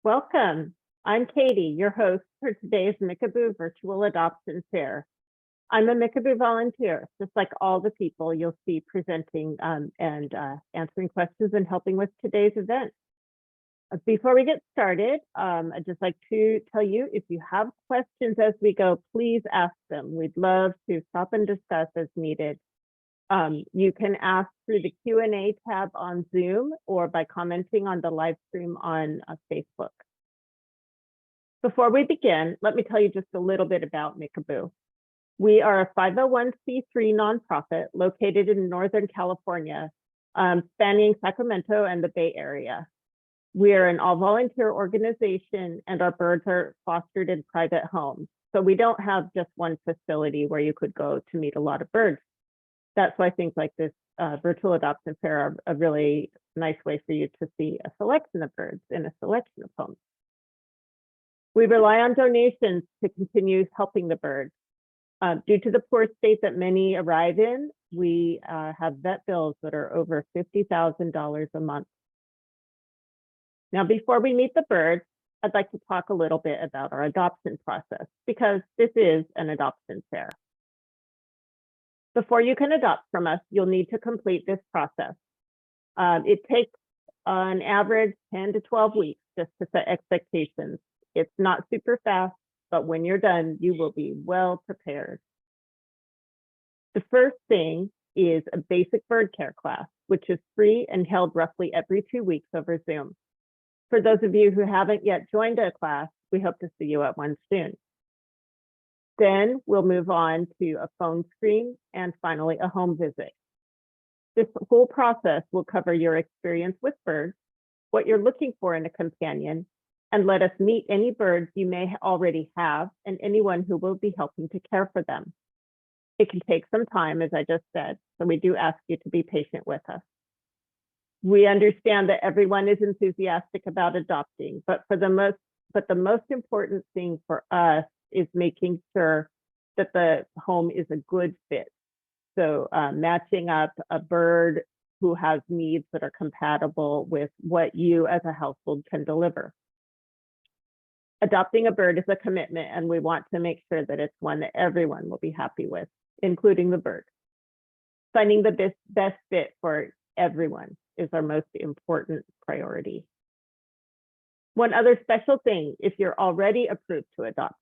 Welcome. I'm Katie, your host for today's Mickaboo Virtual Adoption Fair. I'm a Mickaboo volunteer, just like all the people you'll see presenting and answering questions and helping with today's event. Before we get started, I'd just like to tell you, if you have questions as we go, please ask them. We'd love to stop and discuss as needed. You can ask through the Q&A tab on Zoom or by commenting on the live stream on Facebook. Before we begin, let me tell you just a little bit about Mickaboo. We are a 501c3 nonprofit located in Northern California, spanning Sacramento and the Bay Area. We are an all-volunteer organization, and our birds are fostered in private homes. So we don't have just one facility where you could go to meet a lot of birds. That's why things like this virtual adoption fair are a really nice way for you to see a selection of birds in a selection of homes. We rely on donations to continue helping the birds. Due to the poor state that many arrive in, we have vet bills that are over $50,000 a month. Now, before we meet the birds, I'd like to talk a little bit about our adoption process, because this is an adoption fair. Before you can adopt from us, you'll need to complete this process. It takes on average 10 to 12 weeks just to set expectations. It's not super fast, but when you're done, you will be well prepared. The first thing is a basic bird care class, which is free and held roughly every 2 weeks over Zoom. For those of you who haven't yet joined a class, we hope to see you at one soon. Then we'll move on to a phone screen and finally a home visit. This whole process will cover your experience with birds, what you're looking for in a companion, and let us meet any birds you may already have and anyone who will be helping to care for them. It can take some time, as I just said, so we do ask you to be patient with us. We understand that everyone is enthusiastic about adopting, but the most important thing for us is making sure that the home is a good fit. So matching up a bird who has needs that are compatible with what you as a household can deliver. Adopting a bird is a commitment, and we want to make sure that it's one that everyone will be happy with, including the bird. Finding the best fit for everyone is our most important priority. One other special thing, if you're already approved to adopt.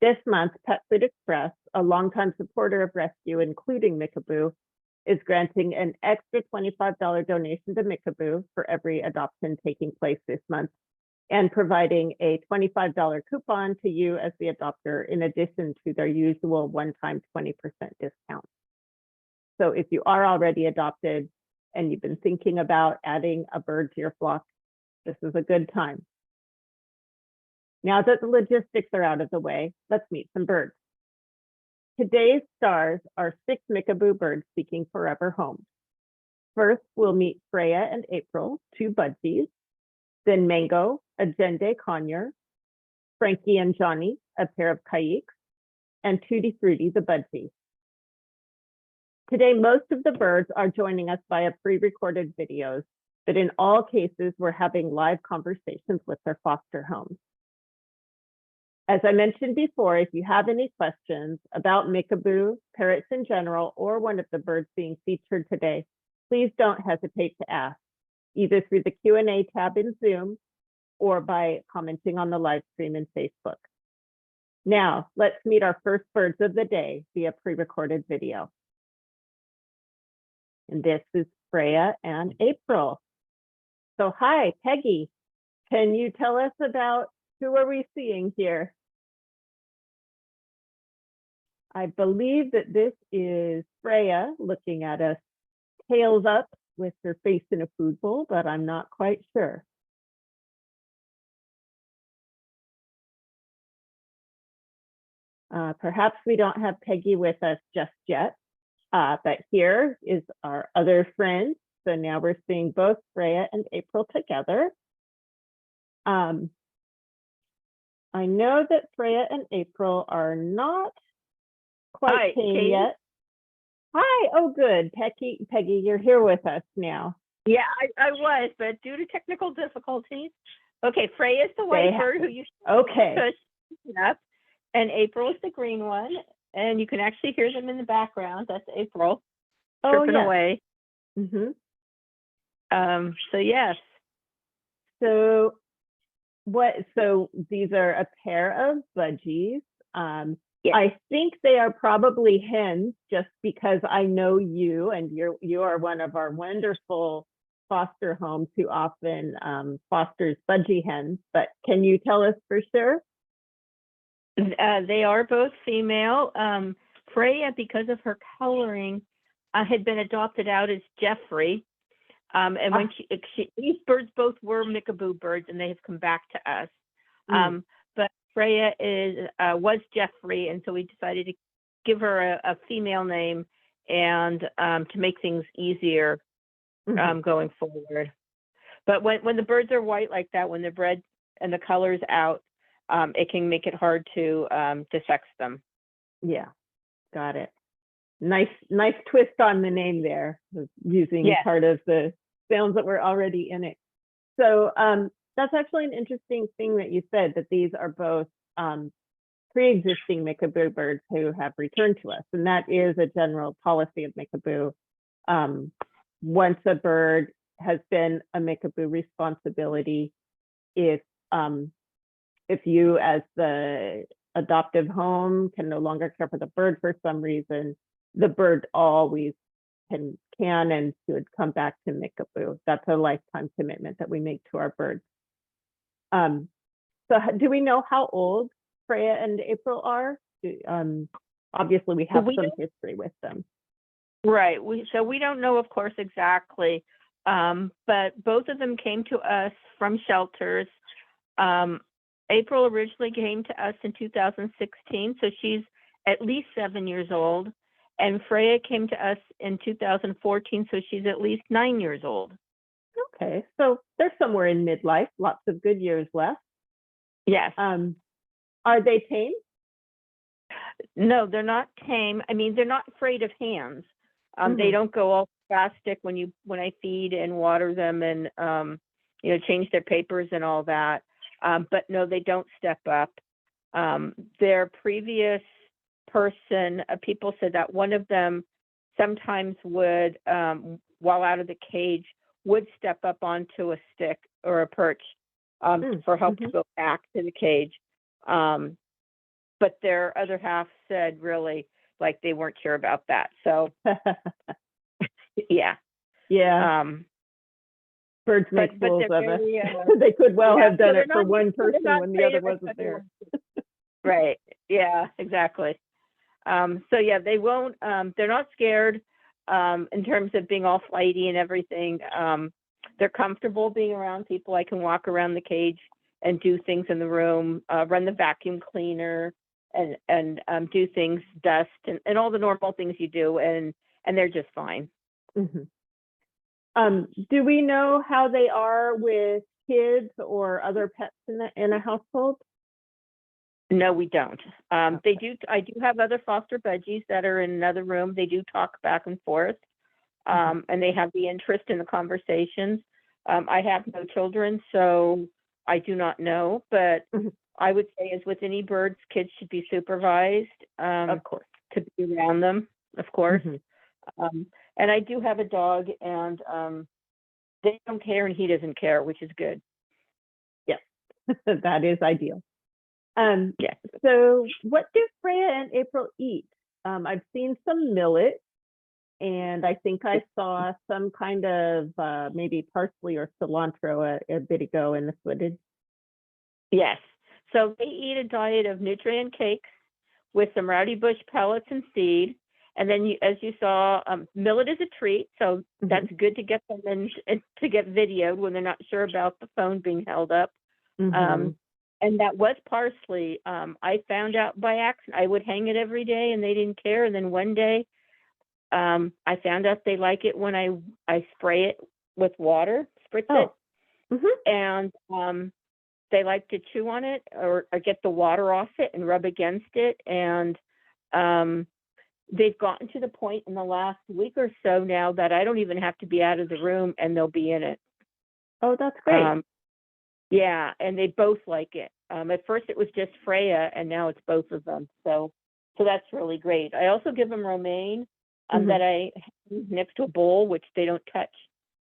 This month, Pet Food Express, a longtime supporter of rescue, including Mickaboo, is granting an extra $25 donation to Mickaboo for every adoption taking place this month, and providing a $25 coupon to you as the adopter, in addition to their usual one-time 20% discount. So if you are already adopted and you've been thinking about adding a bird to your flock, this is a good time. Now that the logistics are out of the way, let's meet some birds. Today's stars are 6 Mickaboo birds seeking forever homes. First, we'll meet Freya and April, 2 Budgies, then Mango, a Jenday Conure, Frankie and Johnny, a pair of Caiques, and Tutti, Frutti, the Budgie. Today, most of the birds are joining us via pre-recorded videos, but in all cases, we're having live conversations with their foster homes. As I mentioned before, if you have any questions about Mickaboo, parrots in general, or one of the birds being featured today, please don't hesitate to ask, either through the Q&A tab in Zoom or by commenting on the live stream in Facebook. Now, let's meet our first birds of the day via pre-recorded video. And this is Freya and April. So hi, Peggy, can you tell us about who are we seeing here? I believe that this is Freya looking at us, tails up with her face in a food bowl, but I'm not quite sure. Perhaps we don't have Peggy with us just yet, but here is our other friend. So now we're seeing both Freya and April together. I know that Freya and April are not quite tame yet. Hi, oh good, Peggy, you're here with us now. Yeah, I was, but due to technical difficulties, Okay, Freya's the white bird who you Okay. push up, and April is the green one, and you can actually hear them in the background. That's April chirping away. Mm-hmm. So yes. So these are a pair of budgies. Yes. I think they are probably hens just because I know you, and you are one of our wonderful foster homes who often fosters budgie hens, but can you tell us for sure? They are both female. Freya, because of her coloring, had been adopted out as Jeffrey. And when these birds both were Mickaboo birds, and they have come back to us. But Freya was Jeffrey, and so we decided to give her a female name and to make things easier going forward. But when the birds are white like that, when they're bred and the color's out, it can make it hard to sex them. Yeah, got it. Nice twist on the name there, using part of the sounds that were already in it. So that's actually an interesting thing that you said, that these are both pre-existing Mickaboo birds who have returned to us. And that is a general policy of Mickaboo. Once a bird has been a Mickaboo responsibility, if you as the adoptive home can no longer care for the bird for some reason, the bird always can and should come back to Mickaboo. That's a lifetime commitment that we make to our birds. So do we know how old Freya and April are? Obviously, we have some history with them. Right. So we don't know, of course, exactly. But both of them came to us from shelters. April originally came to us in 2016, so she's at least 7 years old. And Freya came to us in 2014, so she's at least 9 years old. Okay, so they're somewhere in midlife, lots of good years left. Yes. Are they tame? No, they're not tame. I mean, they're not afraid of hands. They don't go all spastic when I feed and water them and change their papers and all that. But no, they don't step up. Their previous person, people said that one of them sometimes would, while out of the cage, would step up onto a stick or a perch for help to go back to the cage. But their other half said really like they weren't sure about that. So yeah. Birds make fools of us. They could well have done it for one person when the other wasn't there. Right. Yeah, exactly. So yeah, they won't, they're not scared in terms of being all flighty and everything. They're comfortable being around people. I can walk around the cage and do things in the room, run the vacuum cleaner and do things, dust and all the normal things you do. And they're just fine. Do we know how they are with kids or other pets in a household? No, we don't. They do. I do have other foster budgies that are in another room. They do talk back and forth, and they have the interest in the conversations. I have no children, so I do not know. But I would say, as with any birds, kids should be supervised, of course, to be around them, of course. And I do have a dog, and they don't care, and he doesn't care, which is good. Yes, that is ideal. So what do Freya and April eat? I've seen some millet, and I think I saw some kind of maybe parsley or cilantro a bit ago in the footage. Yes. So they eat a diet of nutrient cakes with some rowdy bush pellets and seed. And then, as you saw, millet is a treat. So that's good to get them in, to get videoed when they're not sure about the phone being held up. And that was parsley. I found out by accident. I would hang it every day and they didn't care. And then one day I found out they like it when I spray it with water, spritz it. And they like to chew on it or get the water off it and rub against it. And they've gotten to the point in the last week or so now that I don't even have to be out of the room and they'll be in it. Oh, that's great. Yeah, and they both like it. At first it was just Freya, and now it's both of them. So that's really great. I also give them romaine that I have next to a bowl, which they don't touch.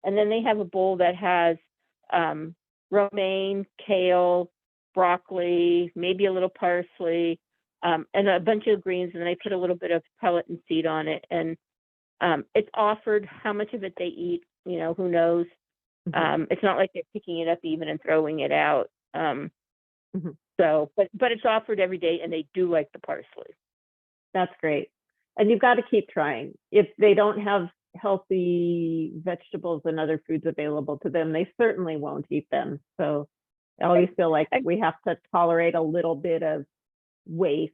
And then they have a bowl that has romaine, kale, broccoli, maybe a little parsley, and a bunch of greens. And then I put a little bit of pellet and seed on it. And it's offered. How much of it they eat, who knows? It's not like they're picking it up even and throwing it out. So, but it's offered every day, and they do like the parsley. That's great. And you've got to keep trying. If they don't have healthy vegetables and other foods available to them, they certainly won't eat them. So I always feel like we have to tolerate a little bit of waste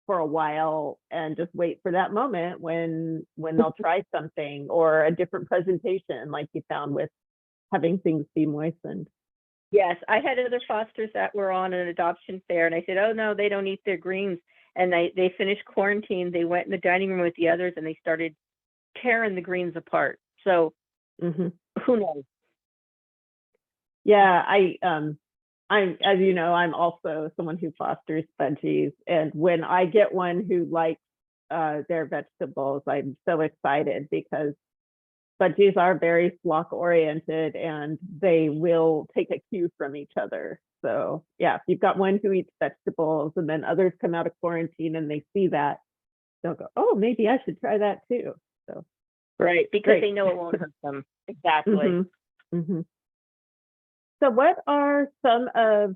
for a while and just wait for that moment when they'll try something or a different presentation, like you found with having things be moistened. Yes, I had other fosters that were on an adoption fair, and I said, "Oh no, they don't eat their greens." And they finished quarantine. They went in the dining room with the others, and they started tearing the greens apart. So who knows? Yeah, I'm, as you know, I'm also someone who fosters Budgies, and when I get one who likes their vegetables, I'm so excited because Budgies are very flock oriented and they will take a cue from each other. So yeah, if you've got one who eats vegetables and then others come out of quarantine and they see that, they'll go, oh, maybe I should try that too. So right, because they know it won't hurt them. Exactly. So what are some of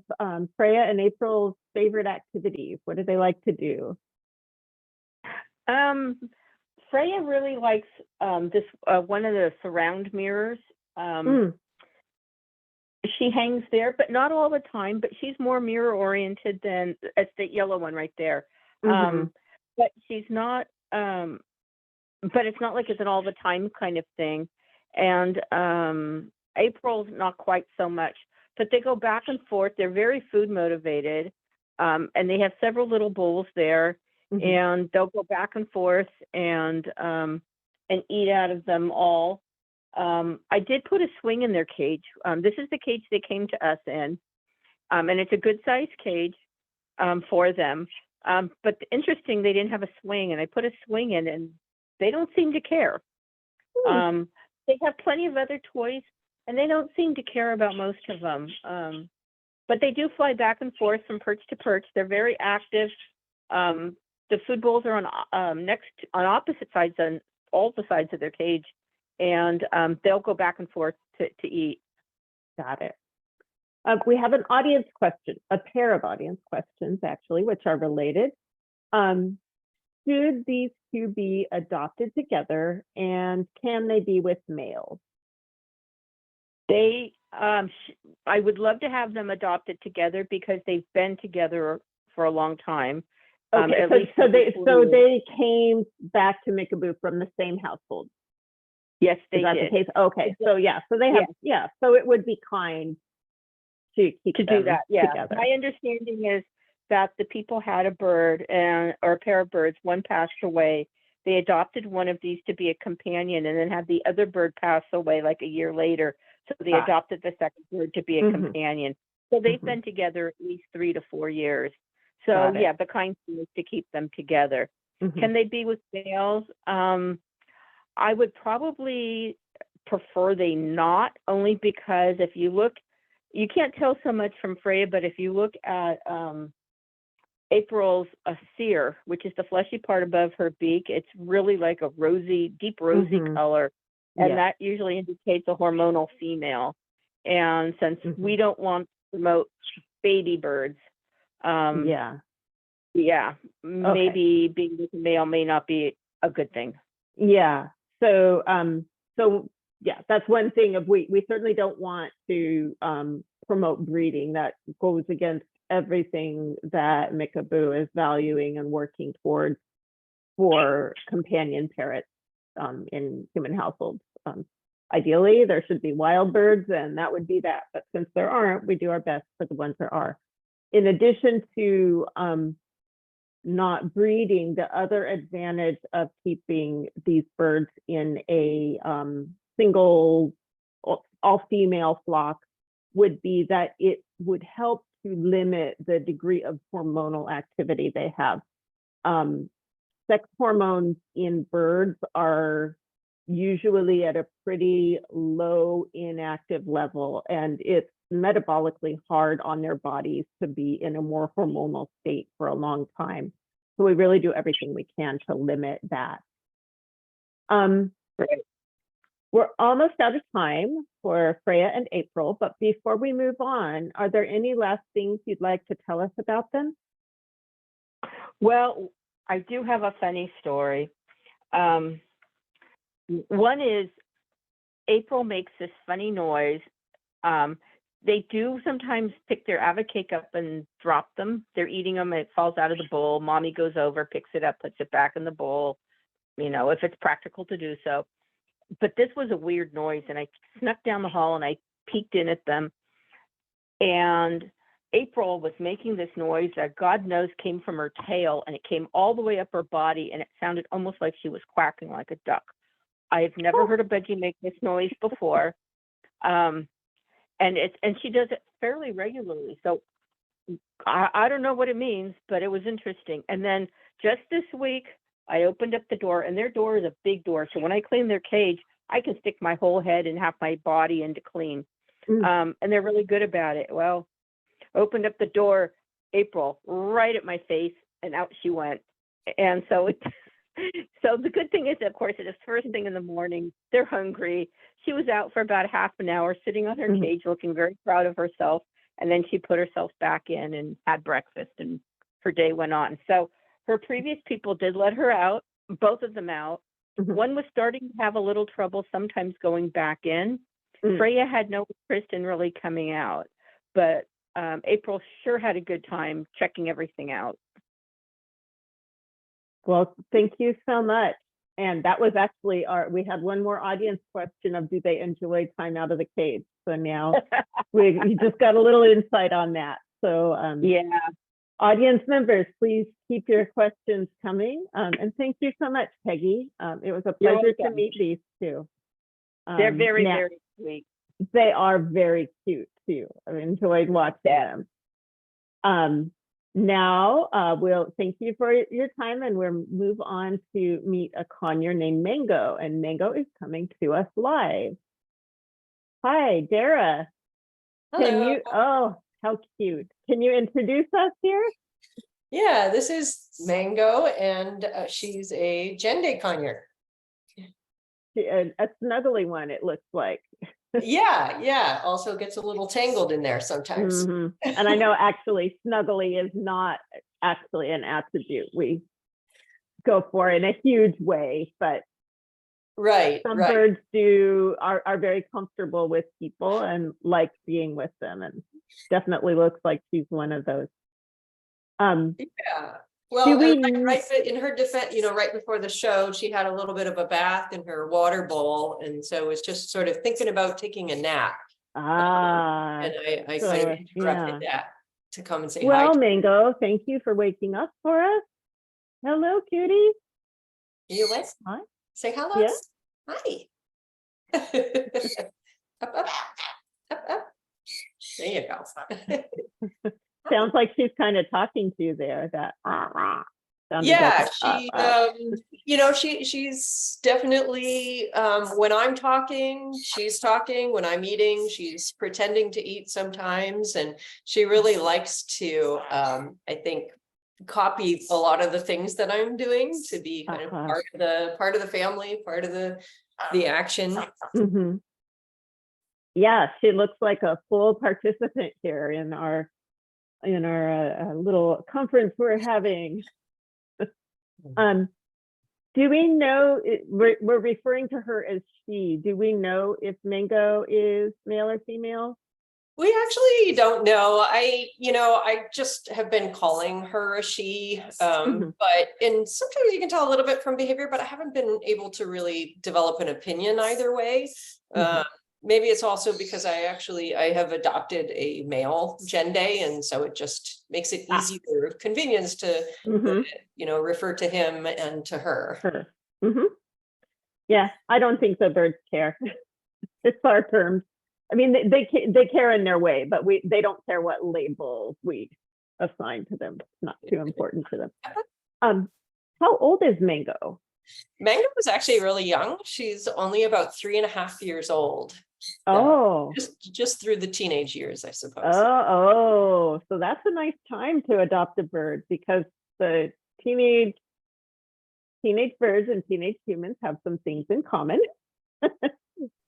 Freya and April's favorite activities? What do they like to do? Freya really likes this one of the surround mirrors. She hangs there, but not all the time. But she's more mirror oriented than it's the yellow one right there. But she's not. But it's not like it's an all the time kind of thing. And April's not quite so much. But they go back and forth. They're very food motivated, and they have several little bowls there. And they'll go back and forth and eat out of them all. I did put a swing in their cage. This is the cage they came to us in, and it's a good sized cage for them. But interesting, they didn't have a swing, and I put a swing in, and they don't seem to care. They have plenty of other toys, and they don't seem to care about most of them. But they do fly back and forth from perch to perch. They're very active. The food bowls are on opposite sides on all the sides of their cage, and they'll go back and forth to eat. Got it. We have an audience question, a pair of audience questions actually, which are related. Should these two be adopted together, and can they be with males? They, I would love to have them adopted together because they've been together for a long time. Okay, so they came back to Mickaboo from the same household. Yes, they did. Is that did. the case? Okay, so yeah, so they have, so it would be kind to keep them do that. Yeah, together. my understanding is that the people had a bird or a pair of birds. One passed away. They adopted one of these to be a companion, and then had the other bird pass away like a year later. So they adopted the second bird to be a companion. So they've been together at least 3 to 4 years. So yeah, the kind thing is to keep them together. Can they be with males? I would probably prefer they not, only because if you look, you can't tell so much from Freya, but if you look at April's cere, which is the fleshy part above her beak, it's really like a rosy, deep rosy color. And that usually indicates a hormonal female. And since we don't want to promote baby birds, maybe being with a male may not be a good thing. Yeah. So yeah, that's one thing of we certainly don't want to promote breeding. That goes against everything that Mickaboo is valuing and working towards for companion parrots in human households. Ideally, there should be wild birds, and that would be that. But since there aren't, we do our best for the ones there are. In addition to not breeding, the other advantage of keeping these birds in a single all-female flock would be that it would help to limit the degree of hormonal activity they have. Sex hormones in birds are usually at a pretty low inactive level, and it's metabolically hard on their bodies to be in a more hormonal state for a long time. So we really do everything we can to limit that. Right. We're almost out of time for Freya and April, but before we move on, are there any last things you'd like to tell us about them? Well, I do have a funny story. One is April makes this funny noise. They do sometimes pick their avocake up and drop them. They're eating them, it falls out of the bowl. Mommy goes over, picks it up, puts it back in the bowl, you know, if it's practical to do so. But this was a weird noise, and I snuck down the hall and I peeked in at them. And April was making this noise that God knows came from her tail, and it came all the way up her body, and it sounded almost like she was quacking like a duck. I've never heard a Budgie make this noise before. And she does it fairly regularly. So I don't know what it means, but it was interesting. And then just this week, I opened up the door, and their door is a big door. So when I clean their cage, I can stick my whole head and half my body in to clean. And they're really good about it. Well, opened up the door, April, right at my face, and out she went. And so so the good thing is, of course, it is first thing in the morning. They're hungry. She was out for about half an hour, sitting on her cage, looking very proud of herself. And then she put herself back in and had breakfast, and her day went on. So her previous people did let her out, both of them out. One was starting to have a little trouble sometimes going back in. Freya had no interest in really coming out, but April sure had a good time checking everything out. Well, thank you so much. And that was actually we had one more audience question of, do they enjoy time out of the cage? So now we just got a little insight on that. So yeah. Audience members, please keep your questions coming. And thank you so much, Peggy. It was a pleasure to meet these two. They're very, very sweet. They are very cute too. I've enjoyed watching them. Now we'll thank you for your time, and we'll move on to meet a conure named Mango, and Mango is coming to us live. Hi, Dara. Hello. Can you, oh, how cute. Can you introduce us here? Yeah, this is Mango, and she's a Jenday conure. A snuggly one, it looks like. Yeah. Also gets a little tangled in there sometimes. And I know actually snuggly is not actually an attribute we go for in a huge way, but some birds are very comfortable with people and like being with them, and definitely looks like she's one of those. Yeah. Well, right in her defense, right before the show, she had a little bit of a bath in her water bowl, and so was just sort of thinking about taking a nap. And I kind of interrupted that to come and say hi. Well, Mango, thank you for waking up for us. Hello, cutie. You what? Hi. Say hello. Yeah. Hi. Up. There you go. Sounds like she's kind of talking to you there. She's definitely when I'm talking, she's talking. When I'm eating, she's pretending to eat sometimes, and she really likes to I think copy a lot of the things that I'm doing to be kind of part of the family, part of the action. Yeah, she looks like a full participant here in our little conference we're having. Do we know, we're referring to her as she, do we know if Mango is male or female? We actually don't know. I just have been calling her a she, and sometimes you can tell a little bit from behavior, but I haven't been able to really develop an opinion either way. Maybe it's also because I have adopted a male Jenday, and so it just makes it easier convenience to refer to him and to her. Yeah, I don't think the birds care. It's our terms. I mean, they care in their way, but they don't care what labels we assign to them. It's not too important to them. How old is Mango? Mango is actually really young. She's only about 3.5 years old. Oh, just through the teenage years, I suppose. oh, so that's a nice time to adopt a bird, because the teenage birds and teenage humans have some things in common.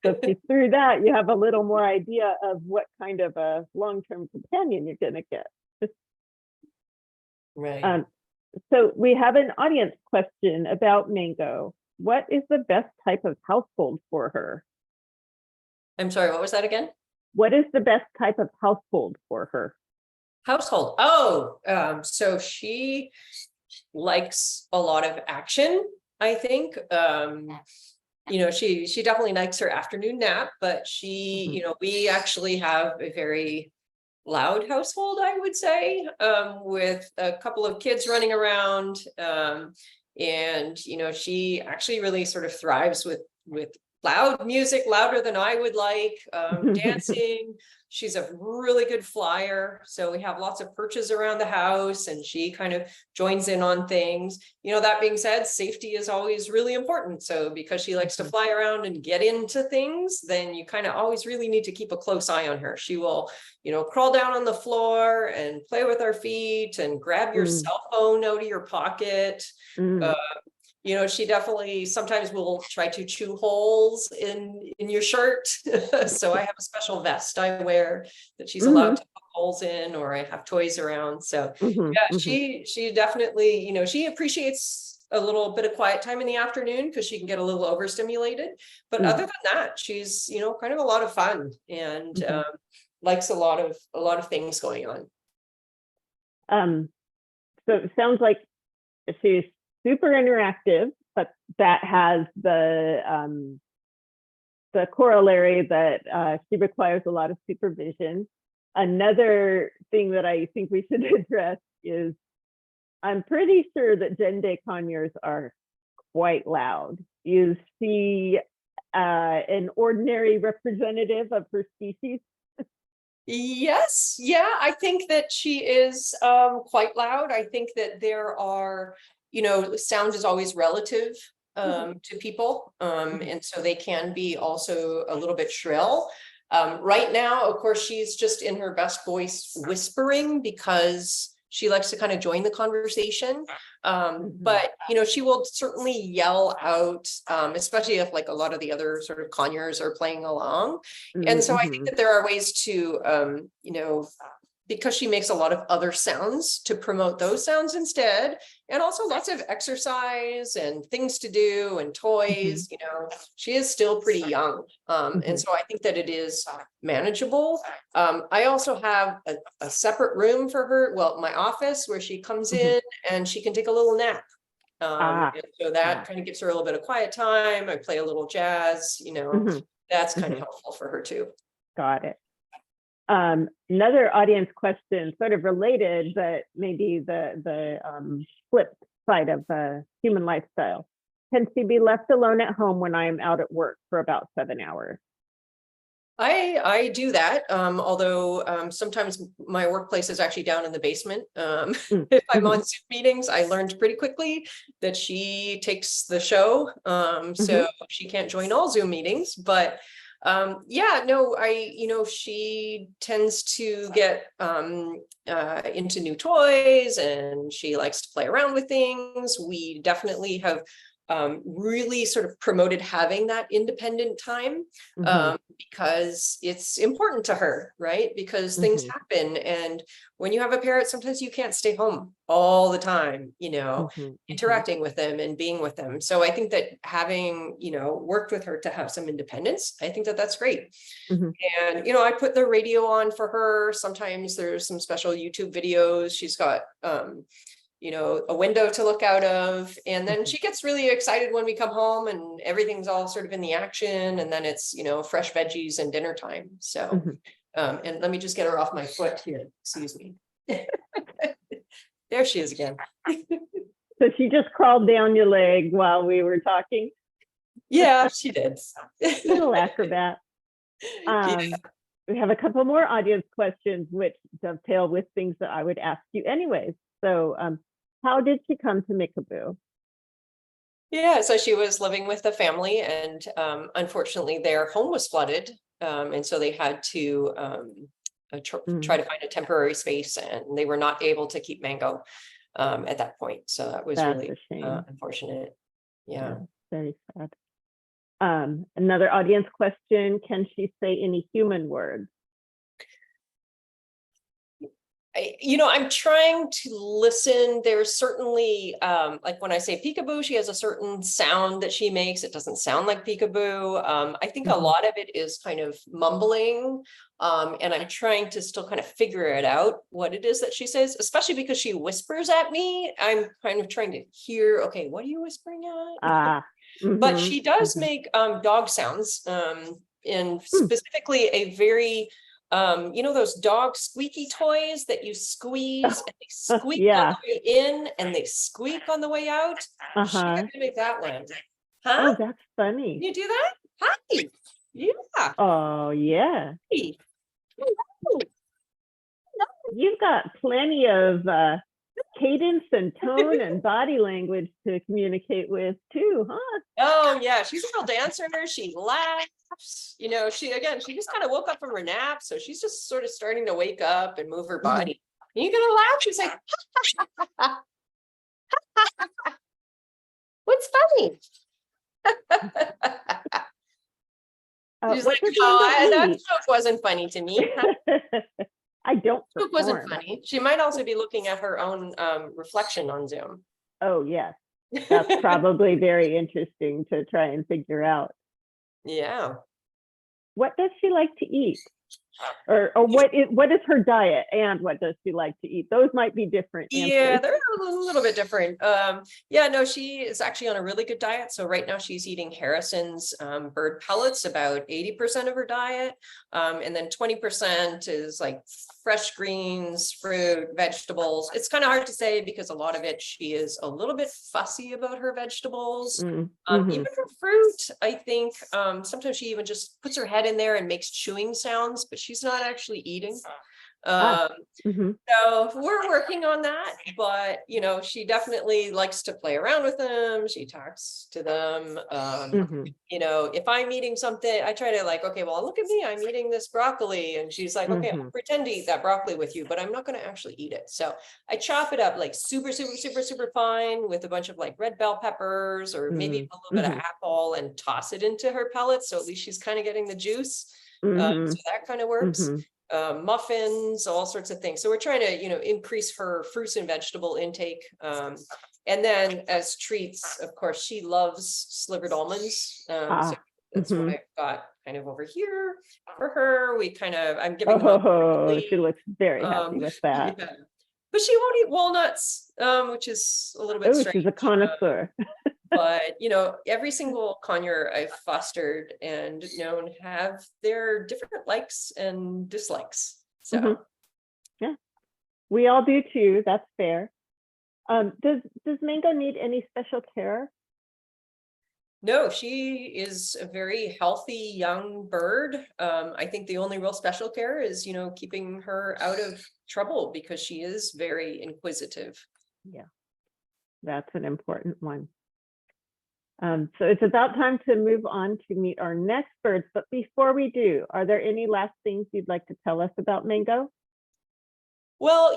So through that, you have a little more idea of what kind of a long-term companion you're going to get. Right. So we have an audience question about Mango. What is the best type of household for her? I'm sorry, what was that again? What is the best type of household for her? Household. Oh, so she likes a lot of action, I think. She definitely likes her afternoon nap, but we actually have a very loud household, I would say, with a couple of kids running around. And she actually really sort of thrives with loud music, louder than I would like, dancing. She's a really good flyer. So we have lots of perches around the house, and she kind of joins in on things. That being said, safety is always really important. So because she likes to fly around and get into things, then you kind of always really need to keep a close eye on her. She will, crawl down on the floor and play with her feet and grab your cell phone out of your pocket. She definitely sometimes will try to chew holes in your shirt. So I have a special vest I wear that she's allowed to put holes in, or I have toys around. So she definitely, she appreciates a little bit of quiet time in the afternoon because she can get a little overstimulated. But other than that, she's, kind of a lot of fun and likes a lot of things going on. So it sounds like she's super interactive, but that has the corollary that she requires a lot of supervision. Another thing that I think we should address is I'm pretty sure that Jenday conures are quite loud. You see an ordinary representative of her species. Yes. Yeah, I think that she is quite loud. I think that there are, sound is always relative to people. And so they can be also a little bit shrill. Right now, of course, she's just in her best voice whispering because she likes to kind of join the conversation. But, she will certainly yell out, especially if like a lot of the other sort of conures are playing along. And so I think that there are ways to, because she makes a lot of other sounds, to promote those sounds instead. And also lots of exercise and things to do and toys. She is still pretty young. And so I think that it is manageable. I also have a separate room for her, my office, where she comes in and she can take a little nap. And so that kind of gives her a little bit of quiet time. I play a little jazz, that's kind of helpful for her too. Got it. Another audience question, sort of related, but maybe the flip side of human lifestyle. Can she be left alone at home when I'm out at work for about 7 hours? I do that, although sometimes my workplace is actually down in the basement. If I'm on Zoom meetings, I learned pretty quickly that she takes the show, so she can't join all Zoom meetings, but she tends to get into new toys, and she likes to play around with things. We definitely have really sort of promoted having that independent time because it's important to her, right? Because things happen, and when you have a parrot, sometimes you can't stay home all the time, interacting with them and being with them. So I think that having, worked with her to have some independence, I think that that's great. And, I put the radio on for her. Sometimes there's some special YouTube videos. She's got, a window to look out of, and then she gets really excited when we come home and everything's all sort of in the action, and then it's fresh veggies and dinner time. So and let me just get her off my foot here, excuse me. There she is again. So she just crawled down your leg while we were talking? Yeah, she did. Little acrobat. Um, we have a couple more audience questions, which dovetail with things that I would ask you anyways. So, how did she come to Mickaboo? Yeah, so she was living with a family, and unfortunately their home was flooded. And so they had to try to find a temporary space, and they were not able to keep Mango at that point. So that was That's really a shame. unfortunate. Yeah. Very sad. Another audience question, can she say any human words? I'm trying to listen. There's certainly, like when I say peekaboo, she has a certain sound that she makes. It doesn't sound like peekaboo. I think a lot of it is kind of mumbling. And I'm trying to still kind of figure it out what it is that she says, especially because she whispers at me. I'm kind of trying to hear, okay, what are you whispering at? But she does make dog sounds, and specifically a very those dog squeaky toys that you squeeze and they squeak on the way in and they squeak on the way out. She can make that one. Oh, that's funny. Can you do that? Hi. Yeah. Oh, yeah. Hey. You've got plenty of cadence and tone and body language to communicate with too, huh? Oh yeah, she's a real dancer. She laughs. She just kind of woke up from her nap, so she's just sort of starting to wake up and move her body. And you're gonna laugh. She's like, "What's funny?" She's like, that joke wasn't funny to me. I don't. Joke wasn't funny. She might also be looking at her own reflection on Zoom. Oh, yes. That's probably very interesting to try and figure out. Yeah. What does she like to eat? Or what is her diet and what does she like to eat? Those might be different answers. Yeah, they're a little bit different. She is actually on a really good diet. So right now she's eating Harrison's bird pellets, about 80% of her diet. And then 20% is like fresh greens, fruit, vegetables. It's kind of hard to say because a lot of it, she is a little bit fussy about her vegetables. Even for fruit, I think sometimes she even just puts her head in there and makes chewing sounds, but she's not actually eating. So we're working on that, but she definitely likes to play around with them. She talks to them. If I'm eating something, I try to okay, well, look at me, I'm eating this broccoli. And she's like, okay, I'll pretend to eat that broccoli with you, but I'm not going to actually eat it. So I chop it up super, super, super, super fine with a bunch of red bell peppers or maybe a little bit of apple and toss it into her pellets. So at least she's kind of getting the juice. So that kind of works. Muffins, all sorts of things. So we're trying to, increase her fruits and vegetable intake. And then as treats, of course, she loves slivered almonds. So that's what I've got kind of over here for her. I'm giving them she looks very happy with that. Yeah. But she won't eat walnuts, which is a little bit strange. She's a connoisseur. But every single conure I've fostered and known have their different likes and dislikes. So yeah, we all do too. That's fair. Does Mango need any special care? No, she is a very healthy young bird. I think the only real special care is keeping her out of trouble because she is very inquisitive. Yeah, that's an important one. So it's about time to move on to meet our next birds. But before we do, are there any last things you'd like to tell us about Mango? Well,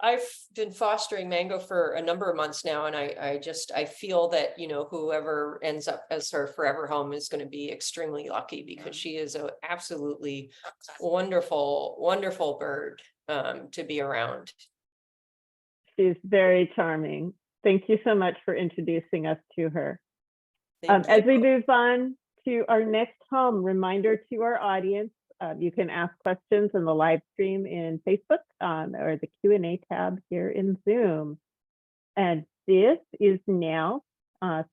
I've been fostering Mango for a number of months now, and I feel that, whoever ends up as her forever home is going to be extremely lucky because she is an absolutely wonderful, wonderful bird to be around. She's very charming. Thank you so much for introducing us to her. As we move on to our next home, reminder to our audience, you can ask questions in the live stream in Facebook or the Q&A tab here in Zoom. And this is now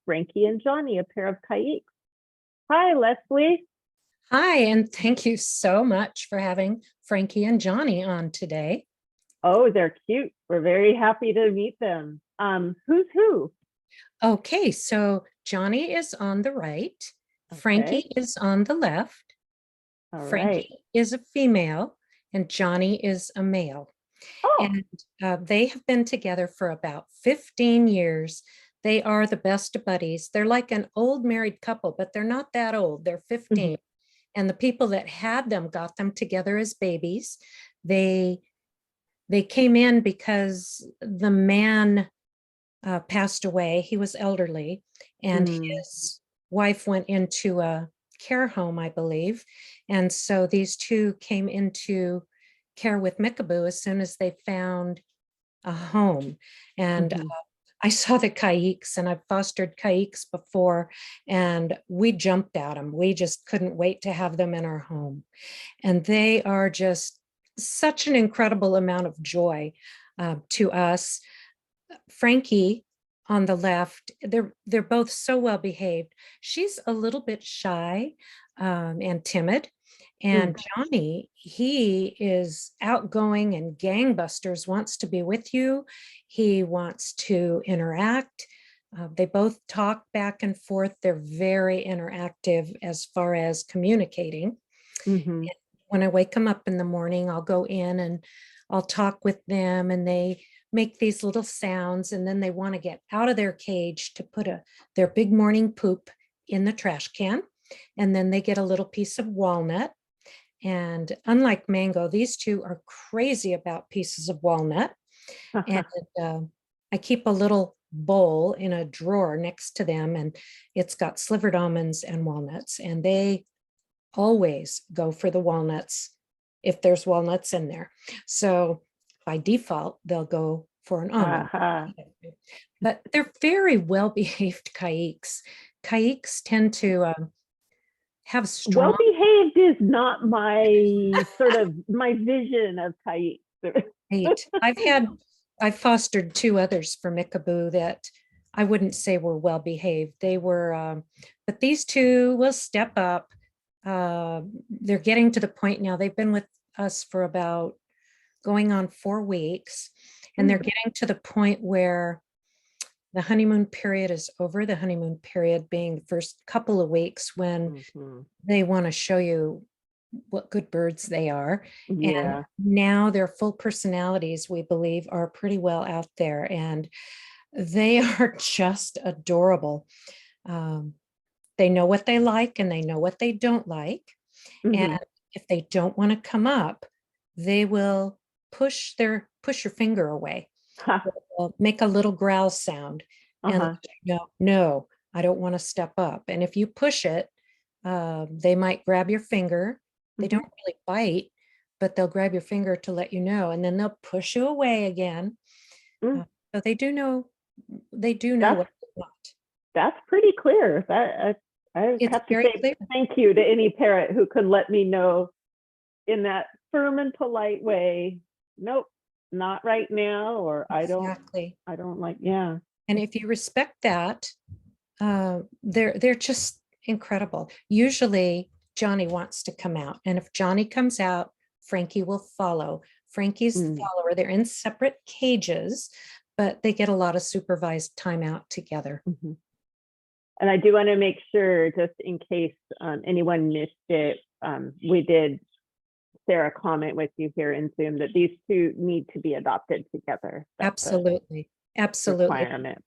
Frankie and Johnny, a pair of Caiques. Hi, Leslie. Hi, and thank you so much for having Frankie and Johnny on today. Oh, they're cute. We're very happy to meet them. Who's who? Okay, so Johnny is on the right, Frankie is on the left, All Frankie right. is a female and Johnny is a male. Oh, And they have been together for about 15 years. They are the best of buddies. They're like an old married couple, but they're not that old. They're 15. And the people that had them got them together as babies. They came in because the man passed away. He was elderly, and his wife went into a care home, I believe. And so these two came into care with Mickaboo as soon as they found a home. And I saw the Caiques, and I've fostered Caiques before, and we jumped at them. We just couldn't wait to have them in our home. And they are just such an incredible amount of joy to us. Frankie on the left, they're both so well behaved. She's a little bit shy and timid. And Johnny, he is outgoing and gangbusters, wants to be with you. He wants to interact. They both talk back and forth. They're very interactive as far as communicating. When I wake them up in the morning, I'll go in and I'll talk with them, and they make these little sounds, and then they want to get out of their cage to put their big morning poop in the trash can. And then they get a little piece of walnut. And unlike Mango, these two are crazy about pieces of walnut. And I keep a little bowl in a drawer next to them, and it's got slivered almonds and walnuts, and they always go for the walnuts if there's walnuts in there. So by default, they'll go for an almond. But they're very well-behaved Caiques. Caiques tend to have strong... Well-behaved is not my sort of my vision of Caiques. Right. I've fostered two others for Mickaboo that I wouldn't say were well-behaved. They were, but these two will step up. They're getting to the point now. They've been with us for about going on 4 weeks, and they're getting to the point where the honeymoon period is over. The honeymoon period being the first couple of weeks when they want to show you what good birds they are. And now their full personalities, we believe, are pretty well out there, and they are just adorable. They know what they like and they know what they don't like. And if they don't want to come up, they will push your finger away. They'll make a little growl sound and no, I don't want to step up. And if you push it, they might grab your finger. They don't really bite, but they'll grab your finger to let you know, and then they'll push you away again. So they do know what they want. That's pretty clear. I have to say clear. Thank you to any parent who could let me know in that firm and polite way. Nope, not right now, or I don't like, And if you respect that, they're just incredible. Usually Johnny wants to come out, and if Johnny comes out, Frankie will follow. Frankie's the follower. They're in separate cages, but they get a lot of supervised time out together. And I do want to make sure, just in case anyone missed it, we did share a comment with you here in Zoom that these two need to be adopted together. That's Absolutely.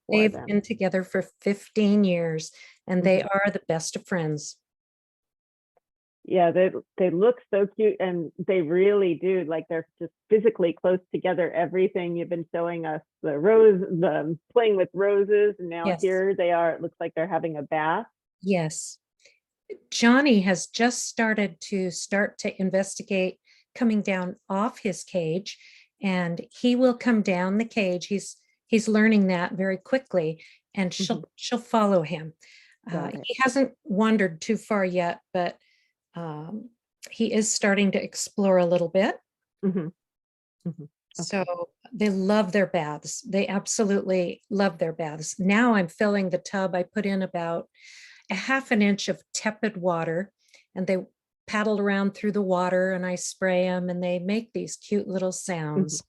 They've been together for 15 years, and they are the best of friends. Yeah, they look so cute, and they really do. Like, they're just physically close together. Everything you've been showing us, the playing with roses, and now here they are. It looks like they're having a bath. Yes. Johnny has just started to investigate coming down off his cage, and he will come down the cage. He's learning that very quickly, and she'll follow him. He hasn't wandered too far yet, but he is starting to explore a little bit. So they love their baths. They absolutely love their baths. Now I'm filling the tub. I put in about a ½ inch of tepid water, and they paddle around through the water, and I spray them, and they make these cute little sounds.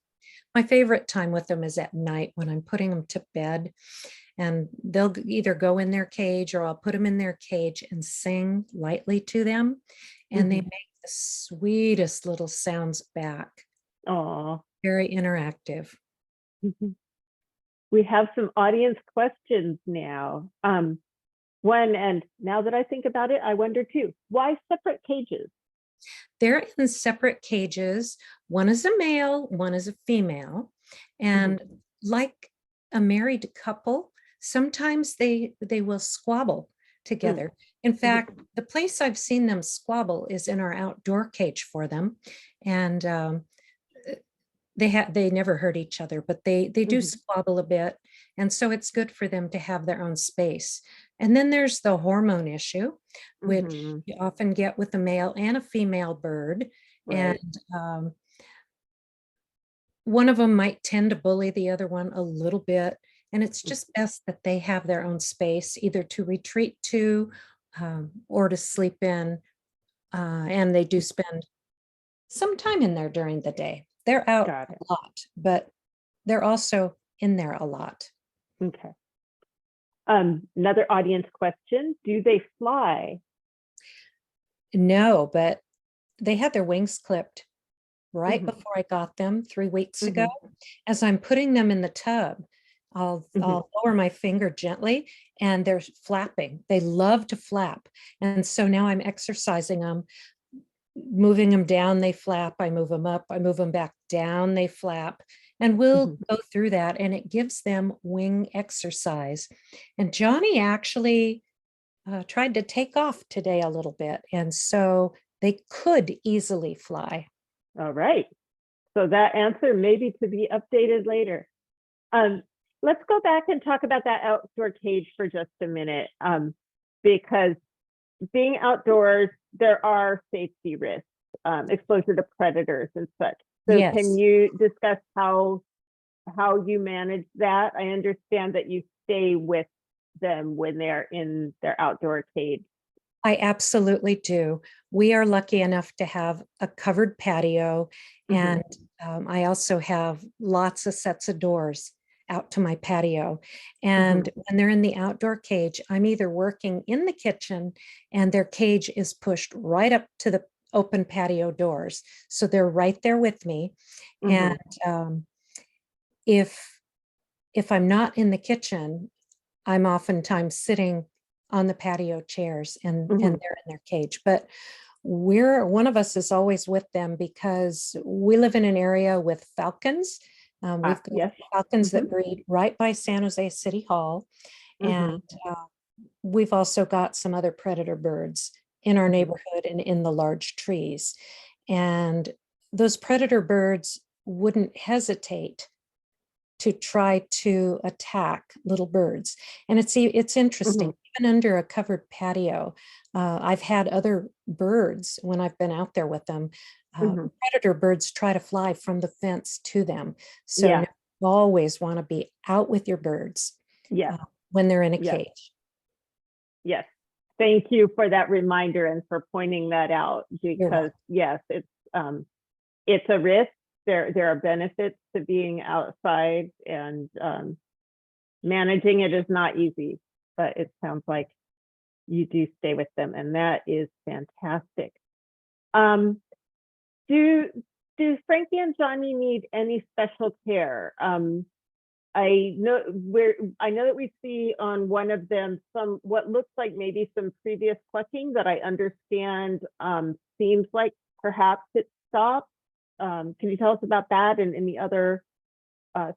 My favorite time with them is at night when I'm putting them to bed, and they'll either go in their cage, or I'll put them in their cage and sing lightly to them. And they make the sweetest little sounds back. Oh, Very interactive. we have some audience questions now. One, and now that I think about it, I wonder too, why separate cages? They're in separate cages. One is a male, one is a female. And like a married couple, sometimes they will squabble together. In fact, the place I've seen them squabble is in our outdoor cage for them. And they never hurt each other, but they do squabble a bit. And so it's good for them to have their own space. And then there's the hormone issue, which you often get with a male and a female bird. Right. And one of them might tend to bully the other one a little bit. And it's just best that they have their own space, either to retreat to or to sleep in. And they do spend some time in there during the day. They're out Got a it. lot, but they're also in there a lot. Okay. Another audience question, do they fly? No, but they had their wings clipped right before I got them 3 weeks ago. As I'm putting them in the tub, I'll lower my finger gently and they're flapping. They love to flap. And so now I'm exercising them, moving them down, they flap. I move them up, I move them back down, they flap. And we'll go through that, and it gives them wing exercise. And Johnny actually tried to take off today a little bit. And so they could easily fly. All right. So that answer may be to be updated later. Let's go back and talk about that outdoor cage for just a minute, because being outdoors, there are safety risks, exposure to predators and such. So Yes. Can you discuss how you manage that? I understand that you stay with them when they're in their outdoor cage. I absolutely do. We are lucky enough to have a covered patio, and I also have lots of sets of doors out to my patio. And when they're in the outdoor cage, I'm either working in the kitchen and their cage is pushed right up to the open patio doors. So they're right there with me. And if I'm not in the kitchen, I'm oftentimes sitting on the patio chairs and they're in their cage. But one of us is always with them because we live in an area with falcons. We've got falcons that breed right by San Jose City Hall. And we've also got some other predator birds in our neighborhood and in the large trees. And those predator birds wouldn't hesitate to try to attack little birds. And it's interesting, even under a covered patio, I've had other birds, when I've been out there with them, predator birds try to fly from the fence to them. So you always want to be out with your birds when they're in a cage. Yes. Thank you for that reminder and for pointing that out, because yes, it's a risk. There are benefits to being outside, and managing it is not easy, but it sounds like you do stay with them, and that is fantastic. Do Frankie and Johnny need any special care? I know that we see on one of them some what looks like maybe some previous clucking that I understand seems like perhaps it stopped. Can you tell us about that and any other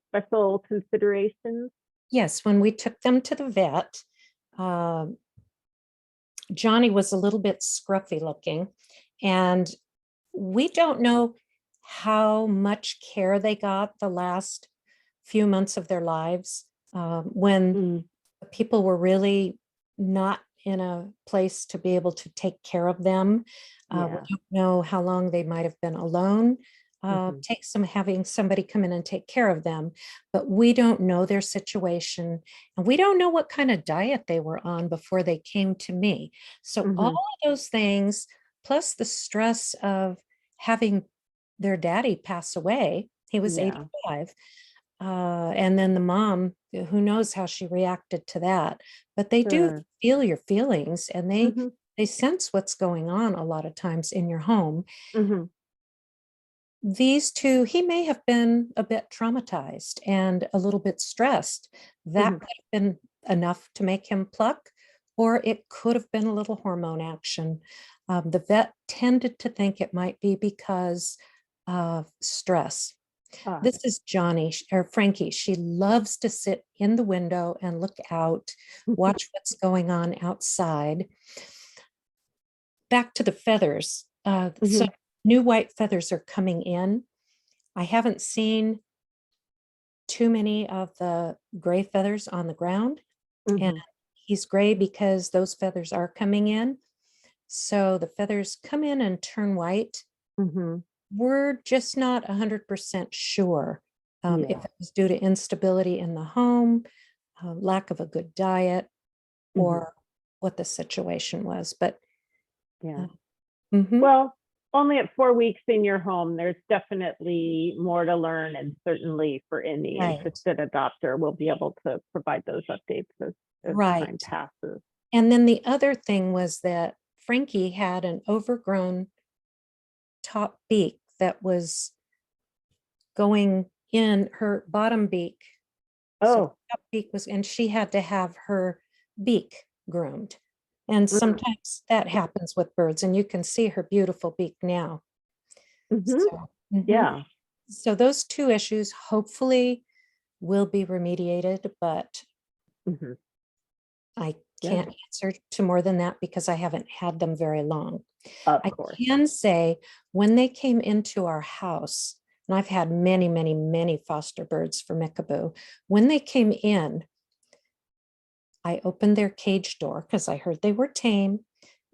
special considerations? Yes, when we took them to the vet, Johnny was a little bit scruffy looking, and we don't know how much care they got the last few months of their lives, when people were really not in a place to be able to take care of them. We don't know how long they might have been alone. Takes some having somebody come in and take care of them, but we don't know their situation, and we don't know what kind of diet they were on before they came to me. So all of those things, plus the stress of having their daddy pass away, he was 85, and then the mom, who knows how she reacted to that, but they do feel your feelings, and they they sense what's going on a lot of times in your home. Mhm. These two, he may have been a bit traumatized and a little bit stressed. That Mhm. could have been enough to make him pluck, or it could have been a little hormone action. The vet tended to think it might be because of stress. Ah, This is Johnny or Frankie. She loves to sit in the window and look out, watch what's going on outside. Back to the feathers. So Mhm. new white feathers are coming in. I haven't seen too many of the gray feathers on the ground. And Mhm. he's gray because those feathers are coming in. So the feathers come in and turn white. Mhm. We're just not 100% sure if Yeah. it was due to instability in the home, lack of a good diet, Mhm. or what the situation was. But Yeah. mhm, Well, only at 4 weeks in your home, there's definitely more to learn, and certainly for any right, interested adopter, we'll be able to provide those updates as time right. passes. And then the other thing was that Frankie had an overgrown top beak that was going in her bottom beak. So Oh, top beak was, and she had to have her beak groomed. And mm, sometimes that happens with birds, and you can see her beautiful beak now. mhm, So, mhm. yeah. So those two issues hopefully will be remediated, but Mhm, I yeah, can't answer to more than that because I haven't had them very long. of I course. can say when they came into our house, and I've had many, many, many foster birds for Mickaboo. When they came in, I opened their cage door because I heard they were tame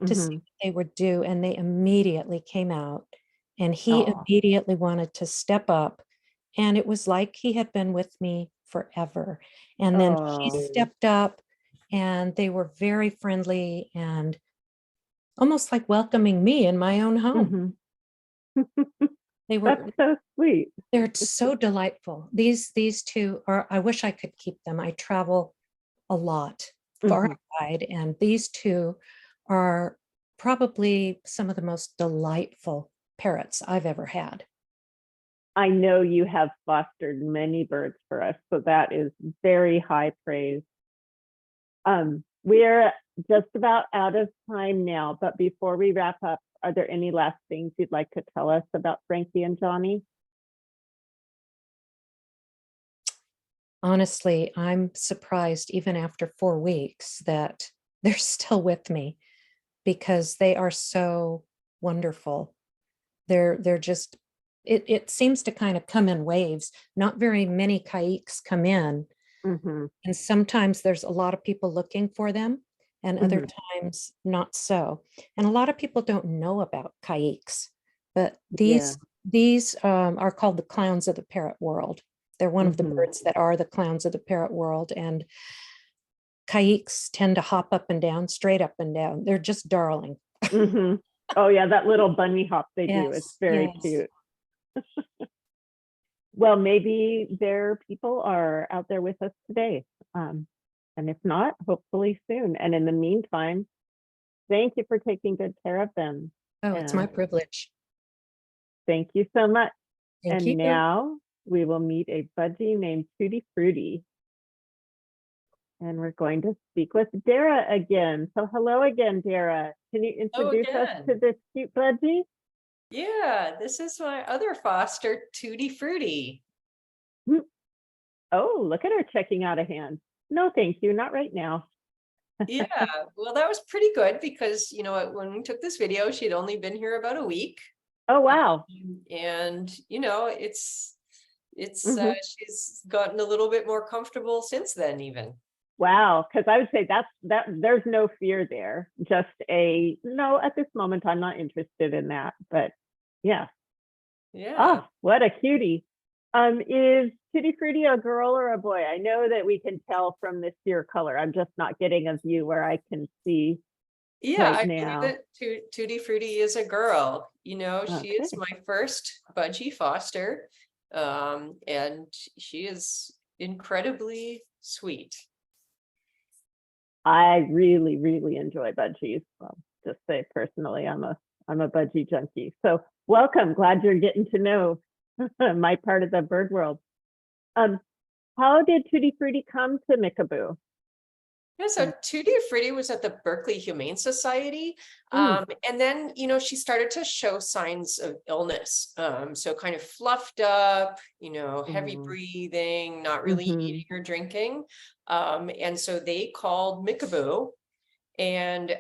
to see Mhm. what they would do, and they immediately came out. And he Oh, immediately wanted to step up. And it was like he had been with me forever. And then she oh, stepped up, and they were very friendly and almost like welcoming me in my own home. mhm. They That's were, so sweet. they're so delightful. These two are, I wish I could keep them. I travel a lot, far and Mhm. wide, and these two are probably some of the most delightful parrots I've ever had. I know you have fostered many birds for us, so that is very high praise. We're just about out of time now, but before we wrap up, are there any last things you'd like to tell us about Frankie and Johnny? Honestly, I'm surprised even after 4 weeks that they're still with me because they are so wonderful. They're just, it seems to kind of come in waves. Not very many Caiques come in, Mm-hmm. and sometimes there's a lot of people looking for them, and other Mm-hmm. times not so. And a lot of people don't know about Caiques, but Yeah. these are called the clowns of the parrot world. They're one of the Mm-hmm. birds that are the clowns of the parrot world, and Caiques tend to hop up and down, straight up and down. They're just darling. Mm-hmm. Oh yeah, that little bunny hop they do. It's Yes, very yes. cute. Well, maybe their people are out there with us today. Um, and if not, hopefully soon. And in the meantime, thank you for taking good care of them. Oh, it's my And privilege. thank you so much. Thank And you. now we will meet a budgie named Tutti Frutti. And we're going to speak with Dara again. So hello again, Dara. Can you Oh, introduce us to again. this cute budgie? Yeah, this is my other foster, Tutti Frutti. Hmm. Oh, look at her checking out a hand. No, thank you. Not right now. Yeah, well, that was pretty good because, when we took this video, she'd only been here about a week. Oh, wow. And, it's Hmm. she's gotten a little bit more comfortable since then, even. Wow. Because I would say that there's no fear there. Just a no, at this moment, I'm not interested in that. But yeah. Yeah. Oh, what a cutie. Is Tutti Frutti a girl or a boy? I know that we can tell from this deer color. I'm just not getting a view where I can see Yeah, right I believe now. that Tutti Frutti is a girl. She is Okay. my first budgie foster. And she is incredibly sweet. I really, really enjoy budgies. Well, just say personally, I'm a budgie junkie. So welcome. Glad you're getting to know my part of the bird world. How did Tutti Frutti come to Mickaboo? Yeah, so Tutti Frutti was at the Berkeley Humane Society. Mm. And then, she started to show signs of illness. So kind of fluffed up, heavy breathing, not really eating or drinking. And so they called Mickaboo. And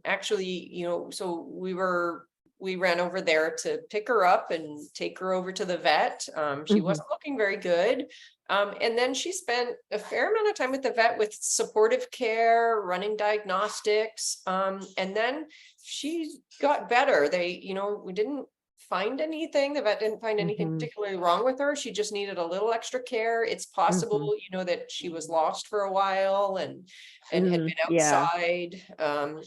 actually, so we ran over there to pick her up and take her over to the vet. She wasn't looking very good. And then she spent a fair amount of time with the vet with supportive care, running diagnostics. And then she got better. We didn't find anything. The vet didn't find anything particularly wrong with her. She just needed a little extra care. It's possible, that she was lost for a while and had been outside.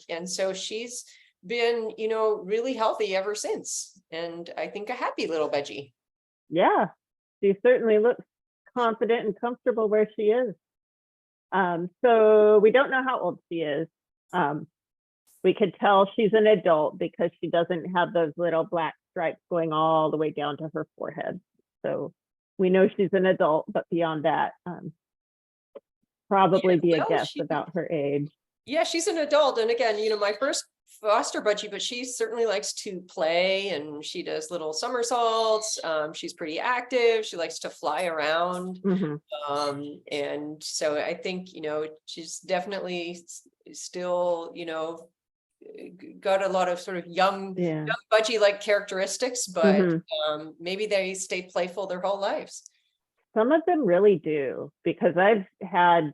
And so she's been, really healthy ever since. And I think a happy little budgie. Yeah, she certainly looks confident and comfortable where she is. So we don't know how old she is. We could tell she's an adult because she doesn't have those little black stripes going all the way down to her forehead. So we know she's an adult, but beyond that, probably be a guess about her age. Yeah, she's an adult. And again, my first foster budgie, but she certainly likes to play and she does little somersaults. She's pretty active. She likes to fly around. And so I think, she's definitely still, got a lot of sort of young budgie like characteristics, but maybe they stay playful their whole lives. Some of them really do, because I've had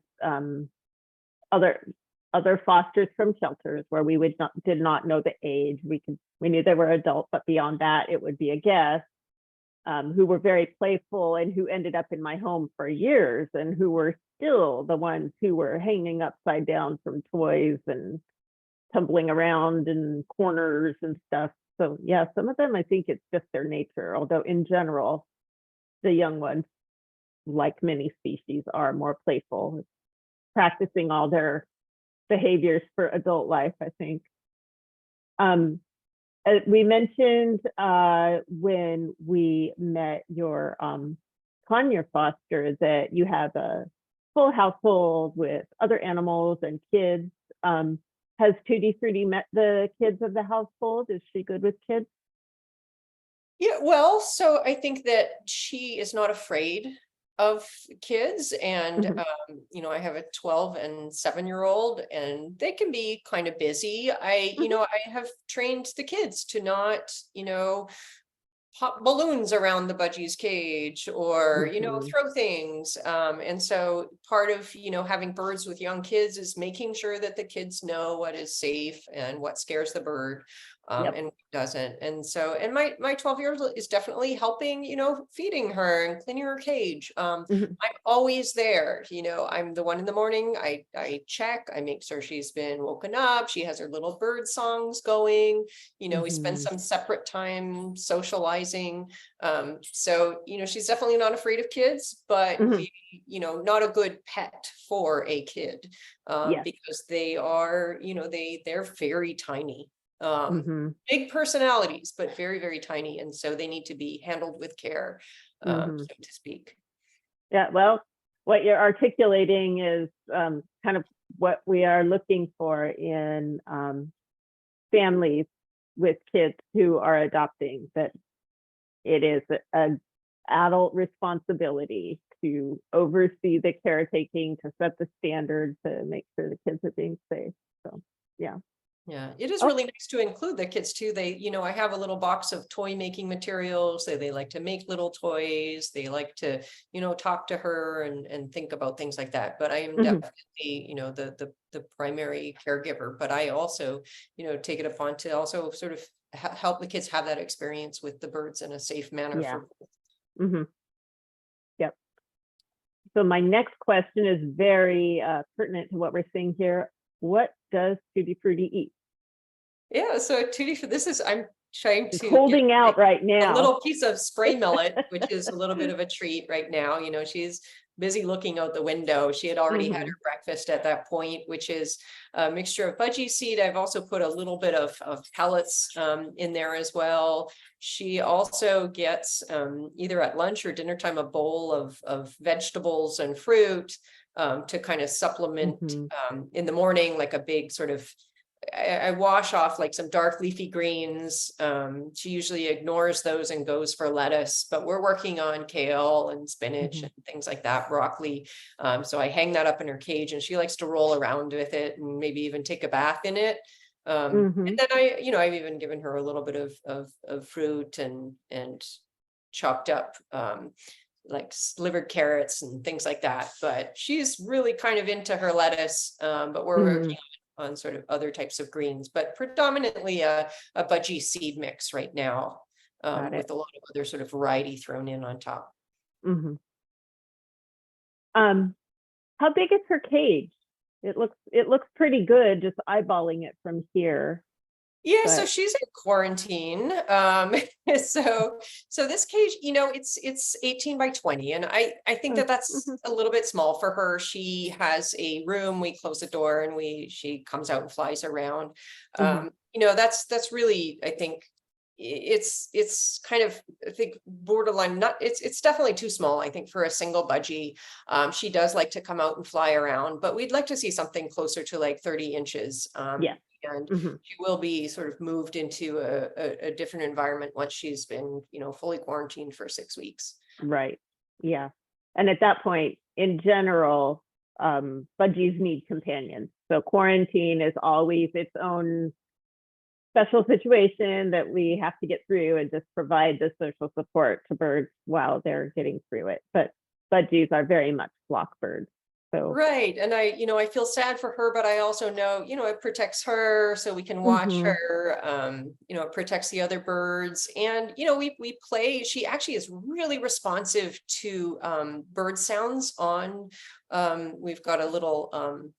other fosters from shelters where we did not know the age. We knew they were adult, but beyond that, it would be a guess, who were very playful and who ended up in my home for years and who were still the ones who were hanging upside down from toys and tumbling around in corners and stuff. So yeah, some of them, I think it's just their nature. Although in general, the young ones, like many species, are more playful, practicing all their behaviors for adult life, I think. We mentioned when we met your Conure foster that you have a full household with other animals and kids. Has Tutti Frutti met the kids of the household? Is she good with kids? Yeah, well, so I think that she is not afraid of kids, and I have a 12 and 7-year-old, and they can be kind of busy. I have trained the kids to not, pop balloons around the Budgie's cage or, throw things. And so part of, having birds with young kids is making sure that the kids know what is safe and what scares the bird. And what doesn't. And so, and my 12-year-old is definitely helping, feeding her and cleaning her cage. I'm always there. I'm the one in the morning. I check, I make sure she's been woken up. She has her little bird songs going. We spend some separate time socializing. So, she's definitely not afraid of kids, but not a good pet for a kid, because they are, they're very tiny. Big personalities, but very, very tiny. And so they need to be handled with care, so to speak. Yeah, well, what you're articulating is kind of what we are looking for in families with kids who are adopting, that it is an adult responsibility to oversee the caretaking, to set the standard, to make sure the kids are being safe. So, yeah. Yeah, it is really nice to include the kids too. They, I have a little box of toy making materials. They like to make little toys. They like to, talk to her and think about things like that. But I am definitely, the primary caregiver. But I also, take it upon to also sort of help the kids have that experience with the birds in a safe manner. Yeah. Yep. So my next question is very pertinent to what we're seeing here. What does Tutti Frutti eat? Yeah, so Tutti, I'm trying to holding out right now a little piece of spray millet, which is a little bit of a treat right now. She's busy looking out the window. She had already had Mhm. her breakfast at that point, which is a mixture of budgie seed. I've also put a little bit of pellets in there as well. She also gets either at lunch or dinner time a bowl of vegetables and fruit to kind of supplement Mhm. in the morning, like a big sort of I wash off like some dark leafy greens. She usually ignores those and goes for lettuce, but we're working on kale and spinach Mhm. and things like that, broccoli. So I hang that up in her cage and she likes to roll around with it and maybe even take a bath in it. And Mhm. then I've even given her a little bit of fruit and chopped up like slivered carrots and things like that. But she's really kind of into her lettuce, but we're working Mhm. on sort of other types of greens, but predominantly a budgie seed mix right now, Got it. with a lot of other sort of variety thrown in on top. Mhm. How big is her cage? It looks pretty good just eyeballing it from here. Yeah, so But- she's in quarantine. So this cage, it's 18 by 20, and I think that that's Mhm. a little bit small for her. She has a room, we close the door and she comes out and flies around. Mhm. That's really, I think it's kind of, I think, borderline, not, it's definitely too small, I think, for a single budgie. She does like to come out and fly around, but we'd like to see something closer to like 30 inches. Yeah. And Mhm. she will be sort of moved into a different environment once she's been, fully quarantined for 6 weeks. Right. Yeah. And at that point, in general, budgies need companions. So quarantine is always its own special situation that we have to get through and just provide the social support to birds while they're getting through it. But budgies are very much flock birds. So Right. And I feel sad for her, but I also know, it protects her so we can watch Mhm. her. It protects the other birds. And, we play, she actually is really responsive to bird sounds on, we've got a little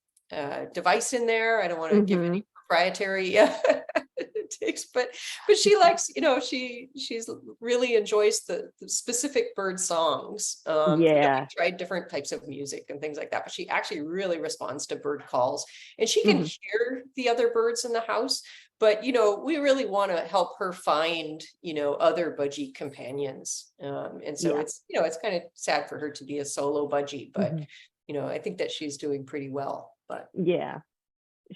device in there. I don't want to give any proprietary takes, but she likes, she's really enjoys the specific bird songs. Yeah. We've tried different types of music and things like that, but she actually really responds to bird calls, and she can hear the other birds in the house. But we really want to help her find other budgie companions, and so Yeah. it's kind of sad for her to be a solo budgie, but Mhm. I think that she's doing pretty well. But Yeah.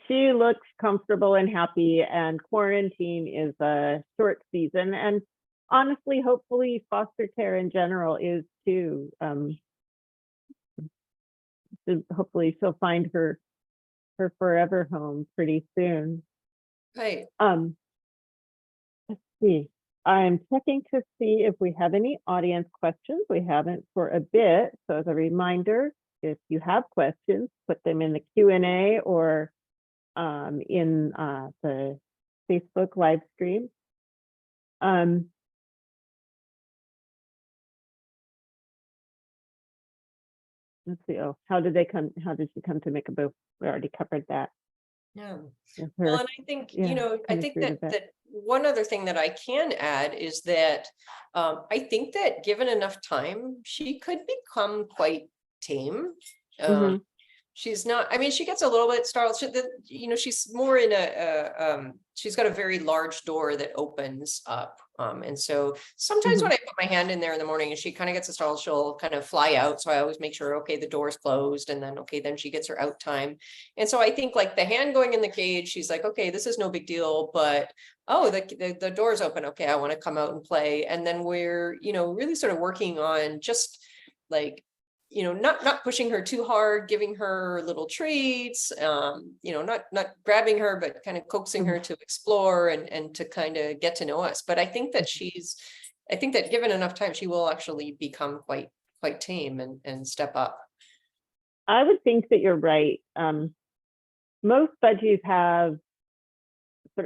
She looks comfortable and happy, and quarantine is a short season. And honestly, hopefully foster care in general is too. Hopefully she'll find her forever home pretty soon. right. Let's see. I'm checking to see if we have any audience questions. We haven't for a bit. So as a reminder, if you have questions, put them in the Q&A or in the Facebook live stream. Let's see. Oh, how did she come to Mickaboo? We already covered that. Yeah. With Well, her. and I think, Yeah, I think through to that one other thing that I can add is that I think that given enough time, she could become quite tame. Mhm. She's not, I mean, she gets a little bit startled. She's more in she's got a very large door that opens up. And so sometimes when I put my hand in there in the morning and she kind of gets a startle, she'll kind of fly out. So I always make sure, okay, the door's closed, and then, okay, then she gets her out time. And so I think like the hand going in the cage, she's like, okay, this is no big deal, but oh, the door's open. Okay, I want to come out and play. And then we're, really sort of working on just like, not pushing her too hard, giving her little treats, not grabbing her, but kind of coaxing her to explore and to kind of get to know us. But I think that given enough time, she will actually become quite tame and step up. I would think that you're right. Most budgies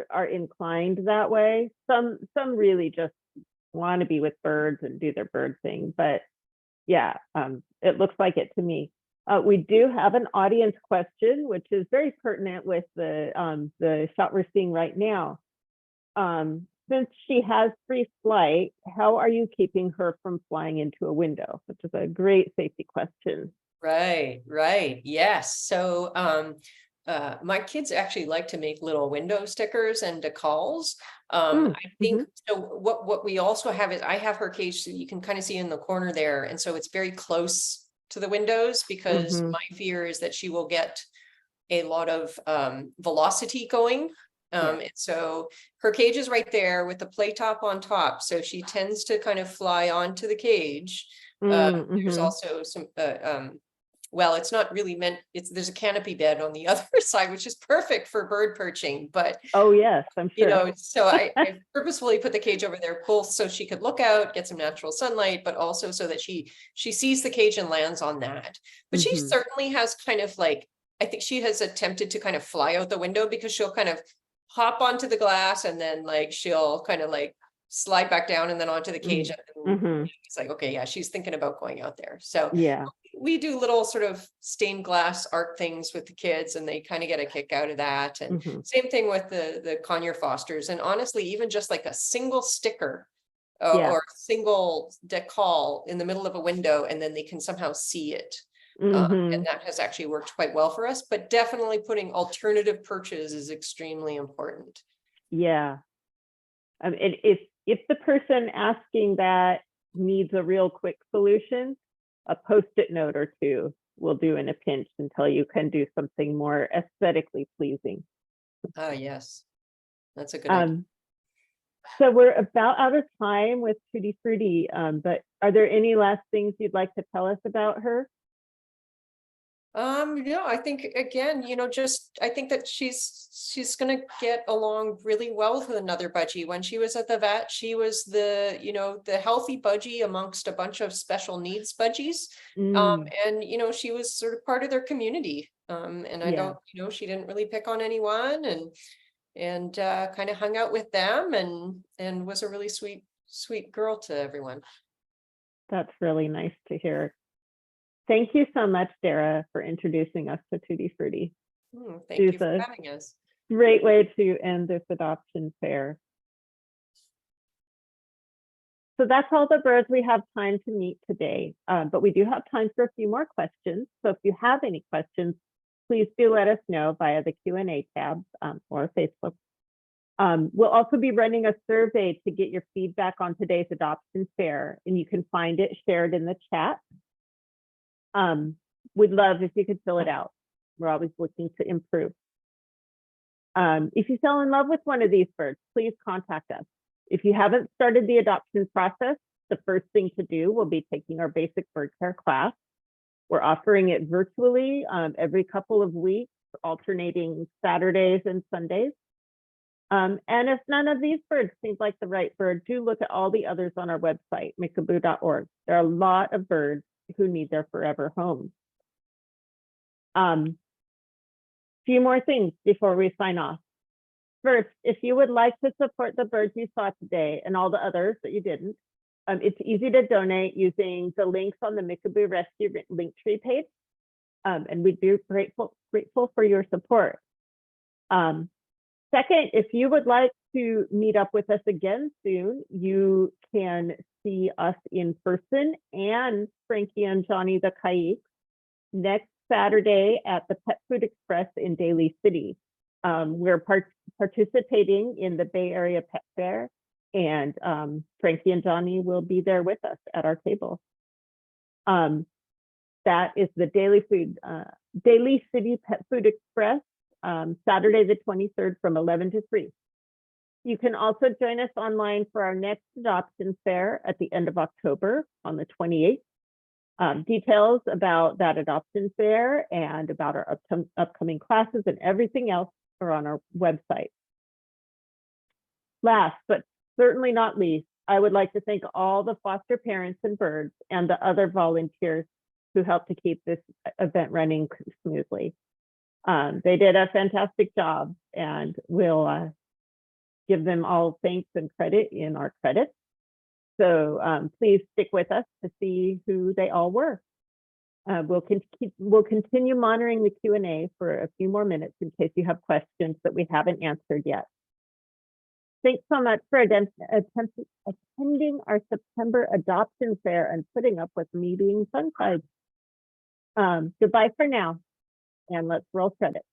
are inclined that way. Some really just want to be with birds and do their bird thing, but yeah, it looks like it to me. We do have an audience question, which is very pertinent with the shot we're seeing right now. since she has free flight, how are you keeping her from flying into a window? Which is a great safety question. Right, right. Yes. So my kids actually like to make little window stickers and decals. I think so. What we also have is I have her cage, so you can kind of see in the corner there, and so it's very close to the windows because my fear is that she will get a lot of velocity going. And so her cage is right there with the play top on top, so she tends to kind of fly onto the cage. There's also some well, it's not really meant, there's a canopy bed on the other side, which is perfect for bird perching, but Oh, yes, I'm you sure. know, so I purposefully put the cage over there, both so she could look out, get some natural sunlight, but also so that she sees the cage and lands on that. But she certainly has kind of like, I think she has attempted to kind of fly out the window, because she'll kind of hop onto the glass and then like she'll kind of like slide back down and then onto the cage. And it's like, okay, yeah, she's thinking about going out there. So Yeah. we do little sort of stained glass art things with the kids, and they kind of get a kick out of that. And same thing with the Conure Fosters. And honestly, even just like a single sticker or a single decal in the middle of a window, and then they can somehow see it. And that has actually worked quite well for us, but definitely putting alternative perches is extremely important. Yeah. And if the person asking that needs a real quick solution, a Post-it note or two will do in a pinch until you can do something more aesthetically pleasing. Oh, yes. That's a good idea. So we're about out of time with Tutti Frutti, but are there any last things you'd like to tell us about her? No, I think again, you know, just I think that she's gonna get along really well with another budgie. When she was at the vet, she was the, you know, the healthy budgie amongst a bunch of special needs budgies. And you know, she was sort of part of their community. And I don't, you know, she didn't really pick on anyone, and kind of hung out with them, and was a really sweet girl to everyone. That's really nice to hear. Thank you so much, Dara, for introducing us to Tutti Frutti. Thank you for having us. Great way to end this adoption fair. So that's all the birds we have time to meet today, but we do have time for a few more questions. So if you have any questions, please do let us know via the Q&A tab or Facebook. We'll also be running a survey to get your feedback on today's adoption fair, and you can find it shared in the chat. We'd love if you could fill it out. We're always looking to improve. If you fell in love with one of these birds, please contact us. If you haven't started the adoption process, the first thing to do will be taking our basic bird care class. We're offering it virtually every couple of weeks, alternating Saturdays and Sundays. And if none of these birds seems like the right bird, do look at all the others on our website, mickaboo.org. There are a lot of birds who need their forever homes. Few more things before we sign off. First, if you would like to support the birds you saw today and all the others that you didn't, it's easy to donate using the links on the Mickaboo Rescue Linktree page, and we'd be grateful for your support. Second, if you would like to meet up with us again soon, you can see us in person and Frankie and Johnny the Caiques next Saturday at the Pet Food Express in Daly City. We're participating in the Bay Area Pet Fair, and Frankie and Johnny will be there with us at our table. That is the Daly City Pet Food Express, Saturday the 23rd from 11 to 3. You can also join us online for our next adoption fair at the end of October on the 28th. Details about that adoption fair and about our upcoming classes and everything else are on our website. Last, but certainly not least, I would like to thank all the foster parents and birds and the other volunteers who helped to keep this event running smoothly. They did a fantastic job, and we'll give them all thanks and credit in our credits. So please stick with us to see who they all were. We'll continue monitoring the Q&A for a few more minutes in case you have questions that we haven't answered yet. Thanks so much for attending our September adoption fair and putting up with me being tongue-tied. Goodbye for now, and let's roll credit.